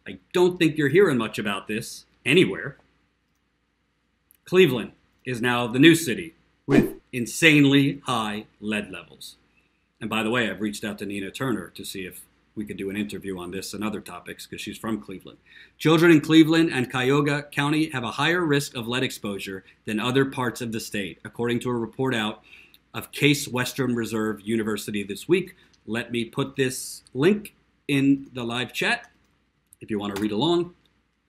I don't think you're hearing much about this anywhere. Cleveland is now the new city with insanely high lead levels. And by the way, I've reached out to Nina Turner to see if we could do an interview on this and other topics because she's from Cleveland. Children in Cleveland and Cuyahoga County have a higher risk of lead exposure than other parts of the state, according to a report out of Case Western Reserve University this week. Let me put this link in the live chat if you want to read along.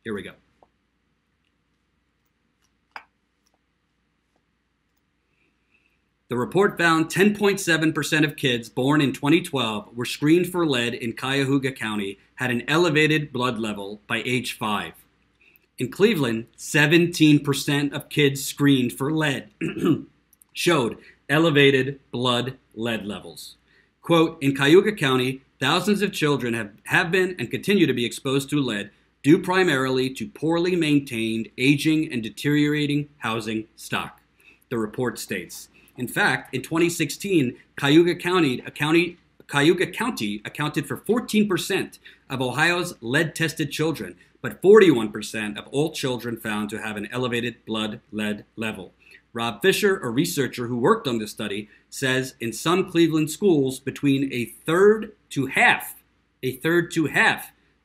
Here we go. The report found 10.7% of kids born in 2012 were screened for lead in Cuyahoga County had an elevated blood level by age 5. In Cleveland, 17% of kids screened for lead showed elevated blood lead levels. Quote, in Cuyahoga County, thousands of children have been and continue to be exposed to lead due primarily to poorly maintained, aging, and deteriorating housing stock, the report states. In fact, in 2016, Cuyahoga County accounted for 14% of Ohio's lead-tested children, but 41% of all children found to have an elevated blood lead level. Rob Fisher, a researcher who worked on this study, says in some Cleveland schools, between a third to half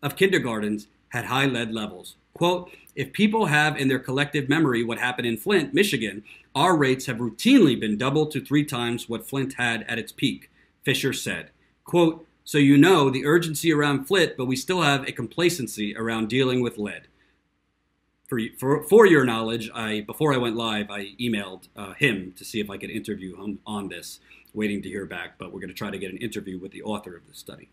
of kindergartens had high lead levels. Quote, if people have in their collective memory what happened in Flint, Michigan, our rates have routinely been double to 3 times what Flint had at its peak, Fisher said. Quote, so you know the urgency around Flint, but we still have a complacency around dealing with lead. For your knowledge, before I went live, I emailed him to see if I could interview him on this, waiting to hear back, but we're going to try to get an interview with the author of the study.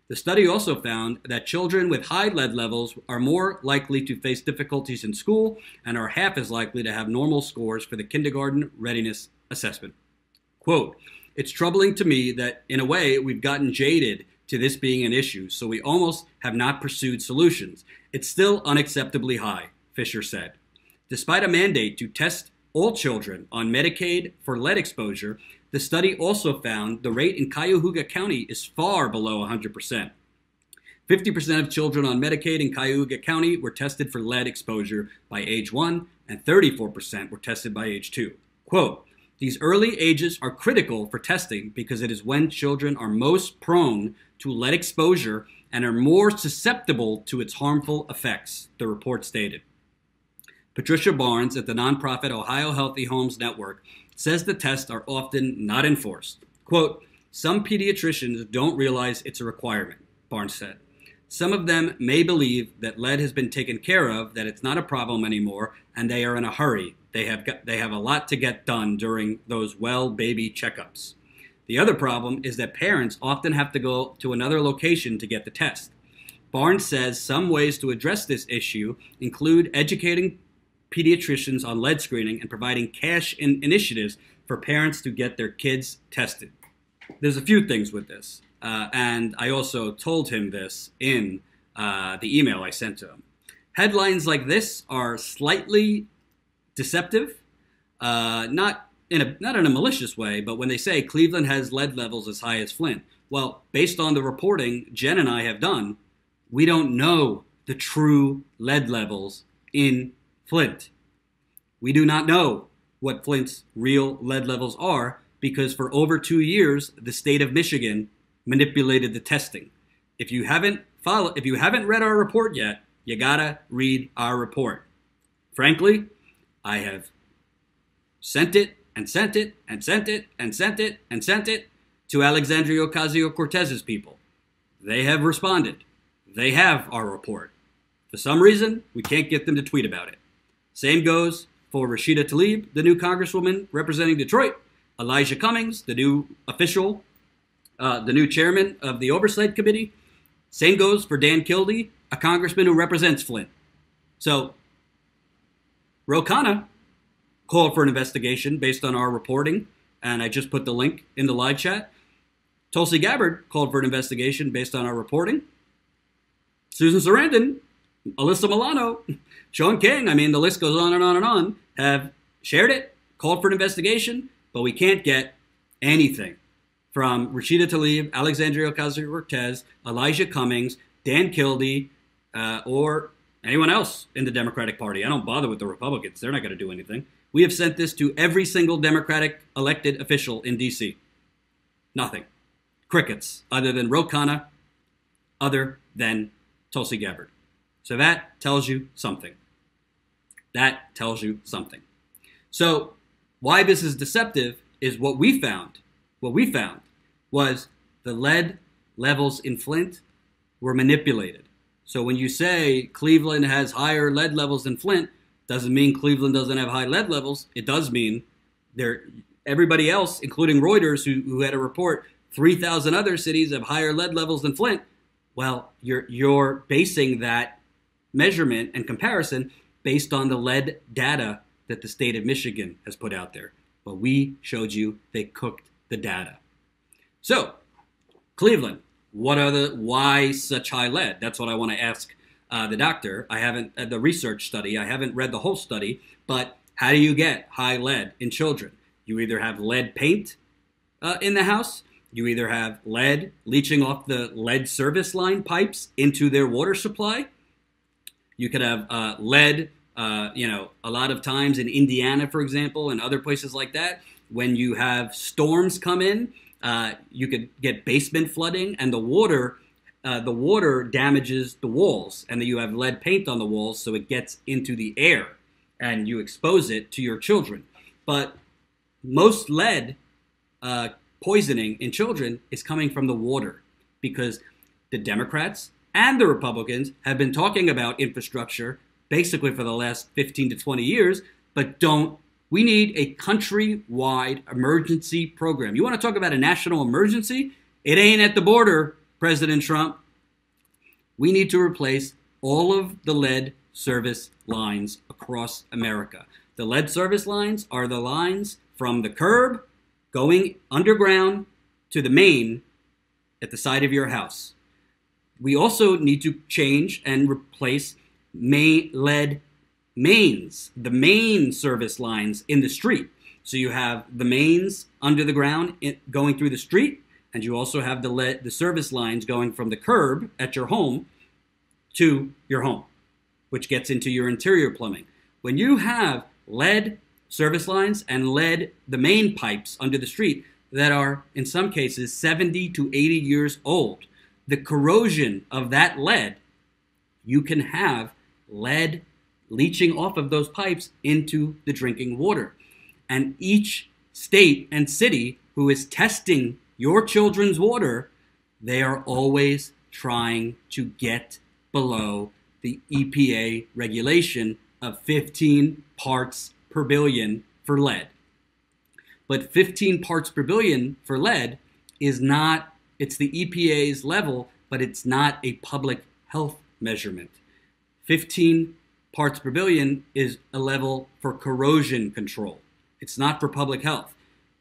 The study also found that children with high lead levels are more likely to face difficulties in school and are half as likely to have normal scores for the kindergarten readiness assessment. Quote, it's troubling to me that, in a way, we've gotten jaded to this being an issue, so we almost have not pursued solutions. It's still unacceptably high, Fisher said. Despite a mandate to test all children on Medicaid for lead exposure, the study also found the rate in Cuyahoga County is far below 100%. 50% of children on Medicaid in Cuyahoga County were tested for lead exposure by age 1, and 34% were tested by age 2. Quote, these early ages are critical for testing because it is when children are most prone to lead exposure and are more susceptible to its harmful effects, the report stated. Patricia Barnes at the nonprofit Ohio Healthy Homes Network says the tests are often not enforced. Quote, some pediatricians don't realize it's a requirement, Barnes said. Some of them may believe that lead has been taken care of, that it's not a problem anymore, and they are in a hurry. They have a lot to get done during those well baby checkups. The other problem is that parents often have to go to another location to get the test. Barnes says some ways to address this issue include educating pediatricians on lead screening and providing cash initiatives for parents to get their kids tested. There's a few things with this, and I also told him this in the email I sent to him. Headlines like this are slightly deceptive, not in a malicious way, but when they say Cleveland has lead levels as high as Flint, well, based on the reporting Jen and I have done, we don't know the true lead levels in Flint. We do not know what Flint's real lead levels are because for over 2 years, the state of Michigan manipulated the testing. If you haven't read our report yet, you gotta read our report. Frankly, I have sent it and sent it and sent it and sent it and sent it to Alexandria Ocasio-Cortez's people. They have responded. They have our report. For some reason, we can't get them to tweet about it. Same goes for Rashida Tlaib, the new congresswoman representing Detroit, Elijah Cummings, the new official, the new chairman of the Oversight Committee. Same goes for Dan Kildee, a congressman who represents Flint. So, Ro Khanna called for an investigation based on our reporting, and I just put the link in the live chat. Tulsi Gabbard called for an investigation based on our reporting. Susan Sarandon, Alyssa Milano, Sean King, I mean, the list goes on and on and on, have shared it, called for an investigation, but we can't get anything from Rashida Tlaib, Alexandria Ocasio-Cortez, Elijah Cummings, Dan Kildee, or anyone else in the Democratic Party. I don't bother with the Republicans. They're not going to do anything. We have sent this to every single Democratic elected official in D.C. Nothing. Crickets, other than Ro Khanna, other than Tulsi Gabbard. So that tells you something. That tells you something. So why this is deceptive is what we found. What we found was the lead levels in Flint were manipulated. So when you say Cleveland has higher lead levels than Flint, doesn't mean Cleveland doesn't have high lead levels. It does mean everybody else, including Reuters, who had a report, 3,000 other cities have higher lead levels than Flint. Well, you're basing that measurement and comparison based on the lead data that the state of Michigan has put out there. But we showed you they cooked the data. So, Cleveland, why such high lead? That's what I want to ask the doctor. I haven't the research study. I haven't read the whole study. But how do you get high lead in children? You either have lead paint in the house. You either have lead leaching off the lead service line pipes into their water supply. You could have lead, a lot of times in Indiana, for example, and other places like that. When you have storms come in, you could get basement flooding, and the water damages the walls, and then you have lead paint on the walls, so it gets into the air, and you expose it to your children. But most lead poisoning in children is coming from the water, because the Democrats and the Republicans have been talking about infrastructure basically for the last 15 to 20 years, but we need a countrywide emergency program. You want to talk about a national emergency? It ain't at the border, President Trump. We need to replace all of the lead service lines across America. The lead service lines are the lines from the curb going underground to the main at the side of your house. We also need to change and replace lead mains, the main service lines in the street. So you have the mains under the ground going through the street, and you also have the service lines going from the curb at your home to your home, which gets into your interior plumbing. When you have lead service lines and the main pipes under the street that are, in some cases, 70 to 80 years old, the corrosion of that lead, you can have lead leaching off of those pipes into the drinking water. And each state and city who is testing your children's water, they are always trying to get below the EPA regulation of 15 parts per billion for lead. But 15 parts per billion for lead is not, it's the EPA's level, but it's not a public health measurement. 15 parts per billion is a level for corrosion control. It's not for public health.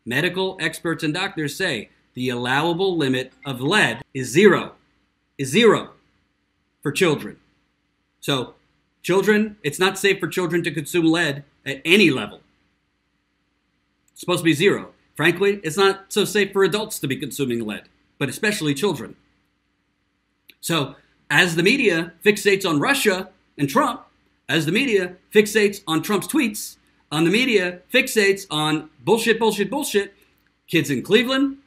Medical experts and doctors say the allowable limit of lead is zero for children. So children, it's not safe for children to consume lead at any level. It's supposed to be zero. Frankly, it's not so safe for adults to be consuming lead, but especially children. So as the media fixates on Russia and Trump, as the media fixates on Trump's tweets, on the media fixates on bullshit, kids in Cleveland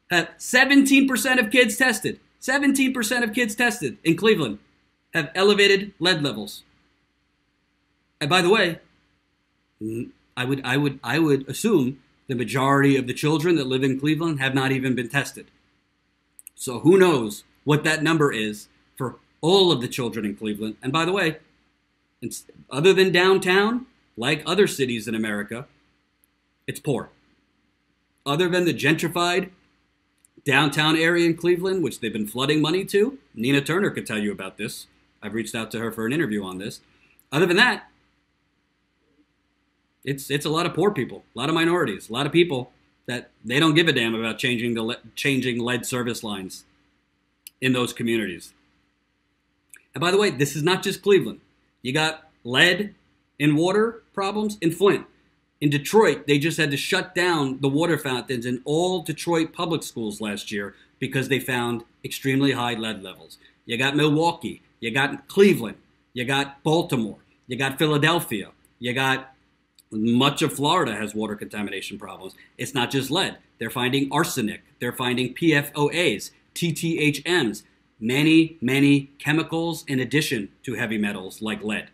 have 17% of kids tested. 17% of kids tested in Cleveland have elevated lead levels. And by the way, I would assume the majority of the children that live in Cleveland have not even been tested. So who knows what that number is for all of the children in Cleveland. And by the way, it's, other than downtown, like other cities in America, it's poor. Other than the gentrified downtown area in Cleveland, which they've been flooding money to, Nina Turner could tell you about this. I've reached out to her for an interview on this. Other than that, it's a lot of poor people, a lot of minorities, a lot of people that they don't give a damn about changing lead service lines in those communities. And by the way, this is not just Cleveland. You got lead in water problems in Flint. In Detroit, they just had to shut down the water fountains in all Detroit public schools last year because they found extremely high lead levels. You got Milwaukee. You got Cleveland. You got Baltimore. You got Philadelphia. You got much of Florida has water contamination problems. It's not just lead. They're finding arsenic. They're finding PFOAs, TTHMs, many, many chemicals in addition to heavy metals like lead.